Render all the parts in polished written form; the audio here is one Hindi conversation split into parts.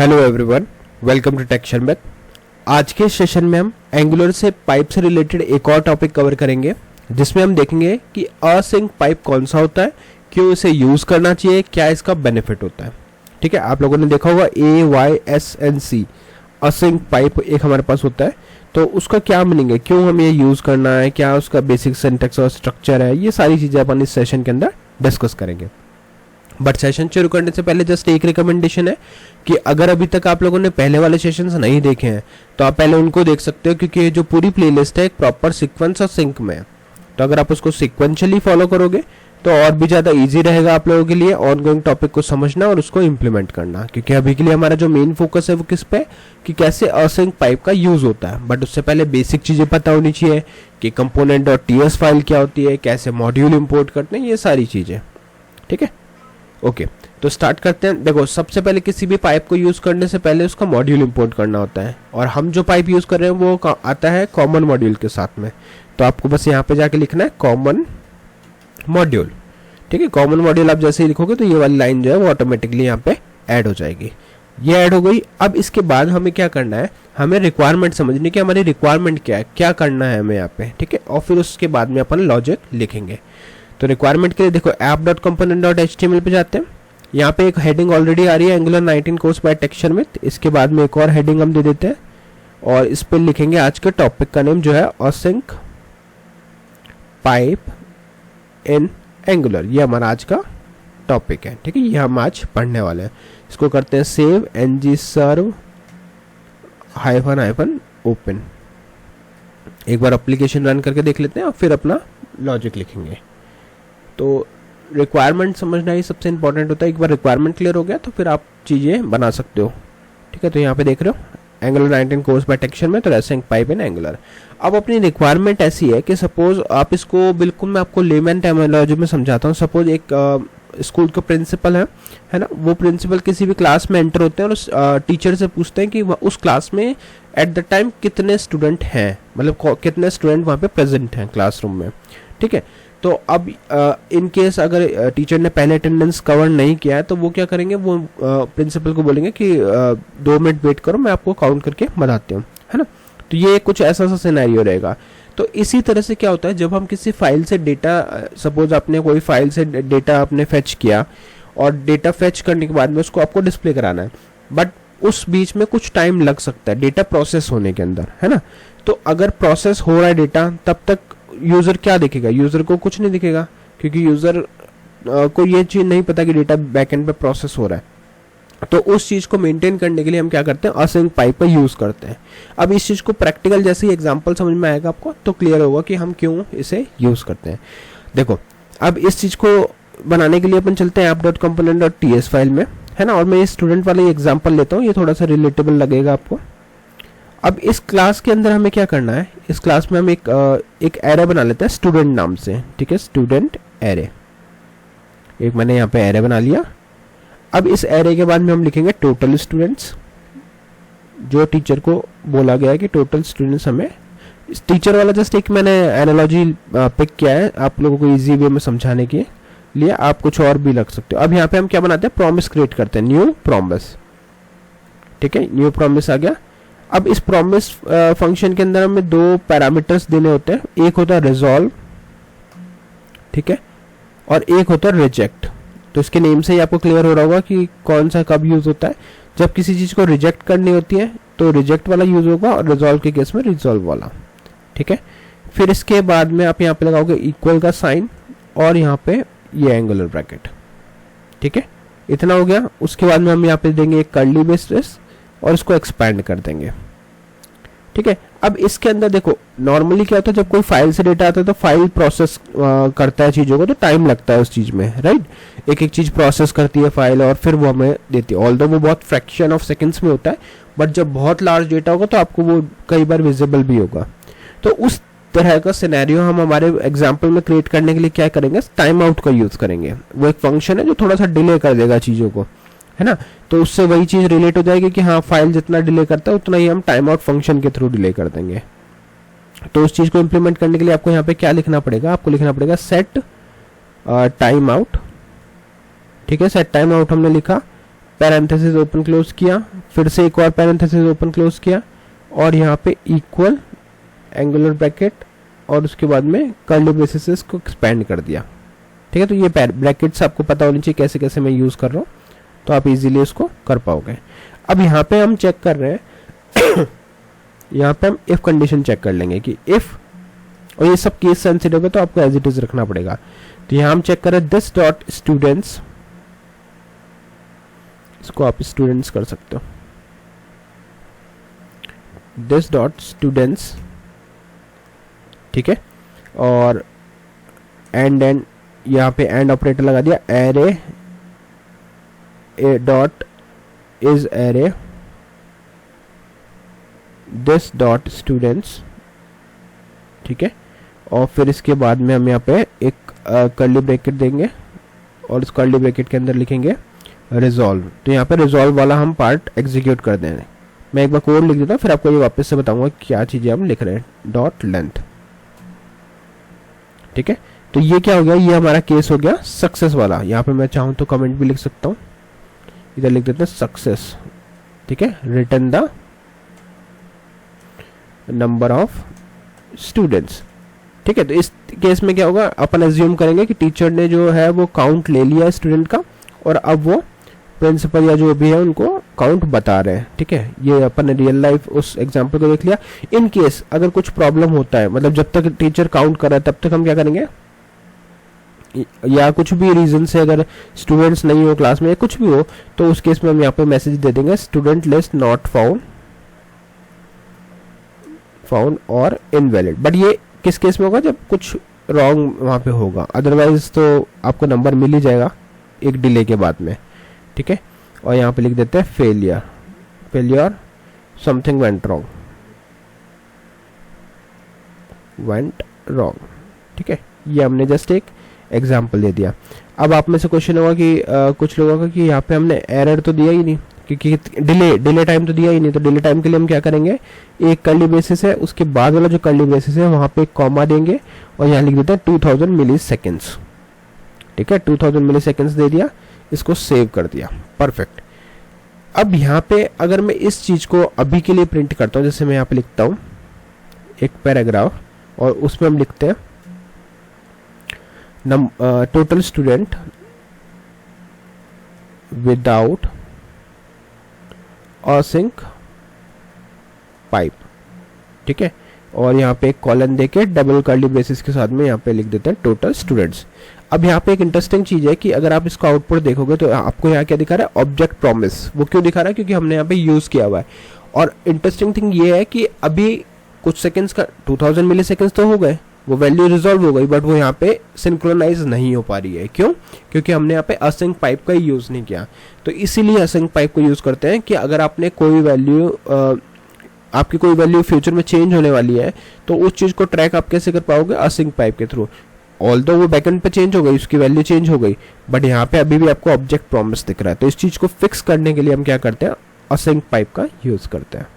हेलो एवरीवन, वेलकम टू टेक्शन मैथ। आज के सेशन में हम एंगुलर से पाइप से रिलेटेड एक और टॉपिक कवर करेंगे, जिसमें हम देखेंगे कि असिंक पाइप कौन सा होता है, क्यों इसे यूज़ करना चाहिए, क्या इसका बेनिफिट होता है। ठीक है, आप लोगों ने देखा होगा AYSNC असिंक पाइप एक हमारे पास होता है, तो उसका क्या मीनिंग है, क्यों हमें ये यूज़ करना है, क्या उसका बेसिक सिंटैक्स और स्ट्रक्चर है, ये सारी चीज़ें अपन इस सेशन के अंदर डिस्कस करेंगे। बट सेशन शुरू करने से पहले जस्ट एक रिकमेंडेशन है कि अगर अभी तक आप लोगों ने पहले वाले सेशंस नहीं देखे हैं तो आप पहले उनको देख सकते हो, क्योंकि जो पूरी प्लेलिस्ट है एक प्रॉपर सीक्वेंस और सिंक में है। तो अगर आप उसको सिक्वेंशियली फॉलो करोगे तो और भी ज़्यादा इजी रहेगा आप लोगों के लिए ऑनगोइंग टॉपिक को समझना और उसको इम्प्लीमेंट करना। क्योंकि अभी के लिए हमारा जो मेन फोकस है वो किस पे, कि कैसे असिंक पाइप का यूज़ होता है। बट उससे पहले बेसिक चीज़ें पता होनी चाहिए कि कंपोनेंट और TS फाइल क्या होती है, कैसे मॉड्यूल इम्पोर्ट करते हैं, ये सारी चीज़ें। ठीक है, ओके, तो स्टार्ट करते हैं। देखो, सबसे पहले किसी भी पाइप को यूज़ करने से पहले उसका मॉड्यूल इंपोर्ट करना होता है, और हम जो पाइप यूज़ कर रहे हैं वो आता है कॉमन मॉड्यूल के साथ में। तो आपको बस यहाँ पे जाके लिखना है कॉमन मॉड्यूल। ठीक है, कॉमन मॉड्यूल आप जैसे ही लिखोगे तो ये वाली लाइन जो है वो ऑटोमेटिकली यहाँ पे ऐड हो जाएगी। ये ऐड हो गई। अब इसके बाद हमें क्या करना है, हमें रिक्वायरमेंट समझनी कि हमारी रिक्वायरमेंट क्या है, क्या करना है हमें यहाँ पे। ठीक है, और फिर उसके बाद में अपन लॉजिक लिखेंगे। तो रिक्वायरमेंट के लिए देखो app.component.html पे जाते हैं। यहाँ पे एक हेडिंग ऑलरेडी आ रही है, एंगुलर 19 कोर्स बाय टेक्शन मैथ। इसके बाद में एक और हेडिंग हम दे देते हैं और इस पे लिखेंगे आज के टॉपिक का नेम जो है असिंक पाइप इन एंगुलर। ये हमारा आज का टॉपिक है। ठीक है, ये हम आज पढ़ने वाले हैं। इसको करते हैं सेव ng serve --- ओपन। एक बार एप्लीकेशन रन करके देख लेते हैं और फिर अपना लॉजिक लिखेंगे। तो रिक्वायरमेंट समझना ही सबसे इंपॉर्टेंट होता है। एक बार रिक्वायरमेंट क्लियर हो गया तो फिर आप चीज़ें बना सकते हो। ठीक है, तो यहाँ पे देख रहे हो एंगुलर 19 कोर्स बाय टेक्शन में, तो असिंक पाइप इन एंगुलर। अब अपनी रिक्वायरमेंट ऐसी है कि सपोज आप इसको बिल्कुल मैं आपको लेमन टर्मिनोलॉजी में समझाता हूँ। सपोज एक स्कूल का प्रिंसिपल है ना, वो प्रिंसिपल किसी भी क्लास में एंटर होते हैं और उस टीचर से पूछते हैं कि उस क्लास में एट द टाइम कितने स्टूडेंट हैं, मतलब कितने स्टूडेंट वहाँ पे प्रेजेंट हैं क्लासरूम में। ठीक है, तो अब इन केस अगर टीचर ने पहले अटेंडेंस कवर नहीं किया है तो वो क्या करेंगे, वो प्रिंसिपल को बोलेंगे कि 2 मिनट वेट करो, मैं आपको काउंट करके बताती हूँ, है ना। तो ये कुछ ऐसा सा सिनेरियो रहेगा। तो इसी तरह से क्या होता है, जब हम किसी फाइल से डेटा, सपोज आपने कोई फाइल से डेटा आपने फेच किया और डेटा फेच करने के बाद में उसको आपको डिस्प्ले कराना है, बट उस बीच में कुछ टाइम लग सकता है डेटा प्रोसेस होने के अंदर, है ना। तो अगर प्रोसेस हो रहा है डेटा, तब तक यूज़र क्या दिखेगा, यूज़र को कुछ नहीं दिखेगा, क्योंकि यूज़र को ये चीज़ नहीं पता कि डेटा बैकएंड पे प्रोसेस हो रहा है। तो उस चीज़ को मेंटेन करने के लिए हम क्या करते हैं, असिंक पाइप का यूज़ करते हैं। अब इस चीज़ को प्रैक्टिकल जैसे ही एग्जांपल समझ में आएगा आपको तो क्लियर होगा कि हम क्यों इसे यूज़ करते हैं। देखो, अब इस चीज़ को बनाने के लिए अपन चलते हैं app.component.ts फाइल में, है ना। और मैं ये स्टूडेंट वाला एग्जाम्पल लेता हूँ, ये थोड़ा सा रिलेटेबल लगेगा आपको। अब इस क्लास के अंदर हमें क्या करना है, इस क्लास में हम एक एरे बना लेते हैं स्टूडेंट नाम से। ठीक है, स्टूडेंट एरे, एक मैंने यहाँ पे एरे बना लिया। अब इस एरे के बाद में हम लिखेंगे टोटल स्टूडेंट्स, जो टीचर को बोला गया है कि टोटल स्टूडेंट्स हमें, टीचर वाला जस्ट एक मैंने एनालॉजी पिक किया है आप लोगों को इजी वे में समझाने के लिए, आप कुछ और भी लग सकते हो। अब यहाँ पे हम क्या बनाते हैं, प्रॉमिस क्रिएट करते हैं, न्यू प्रॉमिस। ठीक है, न्यू प्रॉमिस आ गया। अब इस प्रॉमिस फंक्शन के अंदर हमें 2 पैरामीटर्स देने होते हैं, एक होता है रिजॉल्व, ठीक है, और एक होता है रिजेक्ट। तो इसके नेम से ही आपको क्लियर हो रहा होगा कि कौन सा कब यूज होता है। जब किसी चीज को रिजेक्ट करनी होती है तो रिजेक्ट वाला यूज होगा, और रिजॉल्व के केस में रिजॉल्व वाला। ठीक है, फिर इसके बाद में आप यहाँ पे लगाओगे इक्वल का साइन और यहाँ पे ये एंगुलर ब्रैकेट। ठीक है, इतना हो गया। उसके बाद में हम यहाँ पे देंगे एक कर्ली ब्रेसेस और इसको एक्सपैंड कर देंगे। ठीक है, अब इसके अंदर देखो नॉर्मली क्या होता है, जब कोई फाइल से डेटा आता है तो फाइल प्रोसेस करता है चीज़ों को, तो टाइम लगता है उस चीज़ में, राइट। एक एक चीज़ प्रोसेस करती है फाइल और फिर वो हमें देती है। ऑल्दो वो बहुत फ्रैक्शन ऑफ सेकंड्स में होता है, बट जब बहुत लार्ज डेटा होगा तो आपको वो कई बार विजिबल भी होगा। तो उस तरह का सिनेरियो हम हमारे एग्जाम्पल में क्रिएट करने के लिए क्या करेंगे, टाइम आउट का यूज़ करेंगे। वो एक फंक्शन है जो थोड़ा सा डिले कर देगा चीज़ों को, है ना। तो उससे वही चीज रिलेट हो जाएगी कि हाँ, फाइल जितना डिले करता है उतना ही हम टाइम आउट फंक्शन के थ्रू डिले कर देंगे। तो उस चीज को इंप्लीमेंट करने के लिए आपको यहाँ पे क्या लिखना पड़ेगा, आपको लिखना पड़ेगा सेट टाइम आउट। ठीक है, सेट टाइम आउट हमने लिखा, पैरेंथेसिस ओपन क्लोज किया, फिर से एक और पैरेंथेसिस ओपन क्लोज किया और यहाँ पे इक्वल एंगुलर ब्रैकेट और उसके बाद में कर्ली ब्रेसेस को एक्सपेंड कर दिया। ठीक है, तो ये ब्रैकेट्स आपको पता होनी चाहिए कैसे कैसे मैं यूज कर रहा हूँ, तो आप इजीली उसको कर पाओगे। अब यहाँ पे हम चेक कर रहे हैं यहाँ पे हम इफ कंडीशन चेक कर लेंगे कि इफ, और ये सब केस सेंसिटिव है तो आपको एज इट इज रखना पड़ेगा। तो यहाँ हम चेक कर रहे हैं दिस डॉट स्टूडेंट्स, इसको आप स्टूडेंट्स कर सकते हो, दिस डॉट स्टूडेंट्स। ठीक है, और एंड यहाँ पे एंड ऑपरेटर लगा दिया, array dot is array this dot students. ठीक है, और फिर इसके बाद में हम यहाँ पे एक कर्ली ब्रैकेट देंगे और इस कर्ली ब्रैकेट के अंदर लिखेंगे रिजॉल्व। तो यहाँ पे रिजॉल्व वाला हम पार्ट एग्जीक्यूट कर देंगे। मैं एक बार कोड लिख देता हूँ, फिर आपको ये वापस से बताऊंगा क्या चीजें हम लिख रहे हैं। Dot length. ठीक है, तो ये क्या हो गया, ये हमारा केस हो गया सक्सेस वाला। यहाँ पे मैं चाहूँ तो कमेंट भी लिख सकता हूँ, इधर लिख देते हैं सक्सेस। ठीक है, return the number of students. ठीक है, तो इस केस में क्या होगा, अपन एज्यूम करेंगे कि टीचर ने जो है वो काउंट ले लिया स्टूडेंट का और अब वो प्रिंसिपल या जो भी है उनको काउंट बता रहे हैं। ठीक है, ये अपन ने रियल लाइफ उस एग्जांपल को देख लिया। इन केस अगर कुछ प्रॉब्लम होता है, मतलब जब तक टीचर काउंट कर रहा है तब तक हम क्या करेंगे, या कुछ भी रीजन से अगर स्टूडेंट्स नहीं हो क्लास में या कुछ भी हो, तो उस केस में हम यहाँ पे मैसेज दे देंगे स्टूडेंट लिस्ट नॉट फाउंड और इनवैलिड। बट ये किस केस में होगा, जब कुछ रॉन्ग वहां पे होगा, अदरवाइज तो आपको नंबर मिल ही जाएगा एक डिले के बाद में। ठीक है, और यहाँ पे लिख देते हैं फेलियर समथिंग वेंट रॉन्ग। ठीक है, ये हमने जस्ट एक एग्जाम्पल दे दिया। अब आप में से क्वेश्चन होगा कि कुछ लोगों का कि यहाँ पे हमने एरर तो दिया ही नहीं, क्योंकि डिले टाइम तो दिया ही नहीं। तो डिले टाइम के लिए हम क्या करेंगे, एक कर्ली ब्रेसेस है, उसके बाद वाला जो कर्ली ब्रेसेस है वहां पे एक कॉमा देंगे और यहाँ लिख देते हैं 2000 मिली सेकेंड्स। ठीक है, 2000 मिली सेकेंड्स दे दिया, इसको सेव कर दिया, परफेक्ट। अब यहाँ पे अगर मैं इस चीज को अभी के लिए प्रिंट करता हूँ, जैसे मैं यहाँ पे लिखता हूँ एक पैराग्राफ और उसमें हम लिखते हैं total student without async pipe. ठीक है, और यहाँ पे एक कॉलन देके डबल कर्ली ब्रेसेस के साथ में यहाँ पे लिख देते हैं टोटल स्टूडेंट्स। अब यहाँ पे एक इंटरेस्टिंग चीज है कि अगर आप इसका आउटपुट देखोगे तो आपको यहाँ क्या दिखा रहा है, ऑब्जेक्ट प्रॉमिस। वो क्यों दिखा रहा है, क्योंकि हमने यहाँ पे यूज किया हुआ है। और इंटरेस्टिंग थिंग ये है कि अभी कुछ सेकेंड्स का 2000 मिली सेकेंड्स तो हो गए, वो वैल्यू रिजॉल्व हो गई, बट वो यहाँ पे सिंक्रोनाइज नहीं हो पा रही है। क्यों, क्योंकि हमने यहाँ पे असिंक पाइप का यूज नहीं किया। तो इसीलिए असिंक पाइप को यूज करते हैं कि अगर आपने कोई वैल्यू आपकी कोई वैल्यू फ्यूचर में चेंज होने वाली है तो उस चीज को ट्रैक आप कैसे कर पाओगे, असिंक पाइप के थ्रू। ऑल्दो वो बैकएंड पे चेंज हो गई, उसकी वैल्यू चेंज हो गई, बट यहाँ पे अभी भी आपको ऑब्जेक्ट प्रॉमिस दिख रहा है। तो इस चीज को फिक्स करने के लिए हम क्या करते हैं, असिंक पाइप का यूज करते हैं।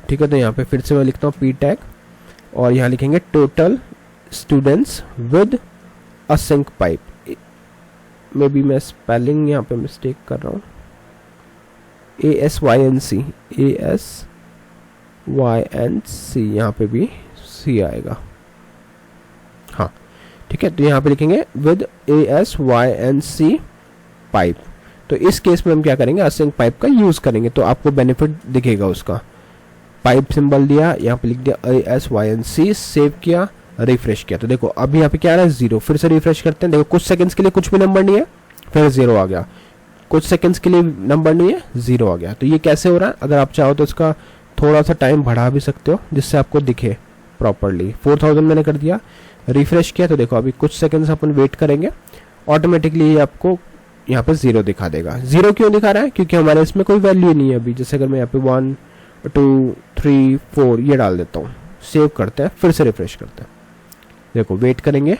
ठीक है, तो यहाँ पे फिर से मैं लिखता हूँ पी टैग और यहाँ लिखेंगे total students with async pipe. May be मैं स्पेलिंग यहाँ पे मिस्टेक कर रहा हूँ, ASYNC यहाँ पे भी C आएगा। हाँ ठीक है, तो यहाँ पे लिखेंगे विद ASYNC पाइप। तो इस केस में हम क्या करेंगे, असिंक पाइप का यूज करेंगे, तो आपको बेनिफिट दिखेगा उसका। पाइप सिंबल दिया, यहाँ पे लिख दिया ASYNC, सेव किया, रिफ्रेश किया, तो देखो अभी यहाँ पे क्या आ रहा है, 0। फिर से रिफ्रेश करते हैं, देखो कुछ सेकंड्स के लिए कुछ भी नंबर नहीं है, फिर 0 आ गया। कुछ सेकंड्स के लिए नंबर नहीं है, 0 आ गया। तो ये कैसे हो रहा है, अगर आप चाहो तो इसका थोड़ा सा टाइम बढ़ा भी सकते हो जिससे आपको दिखे प्रॉपरली। 4000 मैंने कर दिया, रिफ्रेश किया, तो देखो अभी कुछ सेकंड्स अपन वेट करेंगे, ऑटोमेटिकली ये आपको यहाँ पे 0 दिखा देगा। 0 क्यों दिखा रहा है, क्योंकि हमारे इसमें कोई वैल्यू नहीं है अभी। जैसे अगर मैं यहाँ पे 1 2 3 4 ये डाल देता हूँ, सेव करते हैं, फिर से रिफ्रेश करते हैं, देखो वेट करेंगे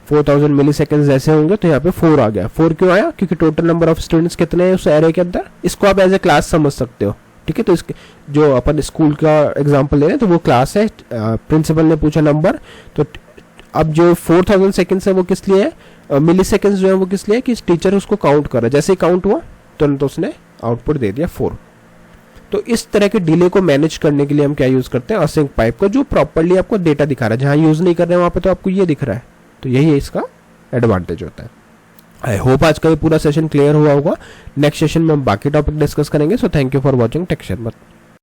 4000 मिली सेकेंड जैसे होंगे तो यहाँ पे 4 आ गया। 4 क्यों आया, क्योंकि टोटल नंबर ऑफ स्टूडेंट्स कितने हैं उस एरे के अंदर। इसको आप एज ए क्लास समझ सकते हो। ठीक है, तो इसके जो अपन स्कूल का एग्जांपल ले रहे हैं तो वो क्लास है, प्रिंसिपल ने पूछा नंबर, तो अब जो 4000 सेकेंड्स है वो किस लिए है, मिली सेकेंड्स जो है वो किस लिए है कि टीचर उसको काउंट कर रहा है। जैसे ही काउंट हुआ तुरंत उसने आउटपुट दे दिया 4। तो इस तरह के डिले को मैनेज करने के लिए हम क्या यूज करते हैं, असिंक पाइप का, जो प्रॉपर्ली आपको डेटा दिखा रहा है। जहां यूज नहीं कर रहे हैं वहां पे तो आपको ये दिख रहा है, तो यही इसका एडवांटेज होता है। आई होप आज का ये पूरा सेशन क्लियर हुआ होगा। नेक्स्ट सेशन में हम बाकी टॉपिक डिस्कस करेंगे। So thank you for watching take share.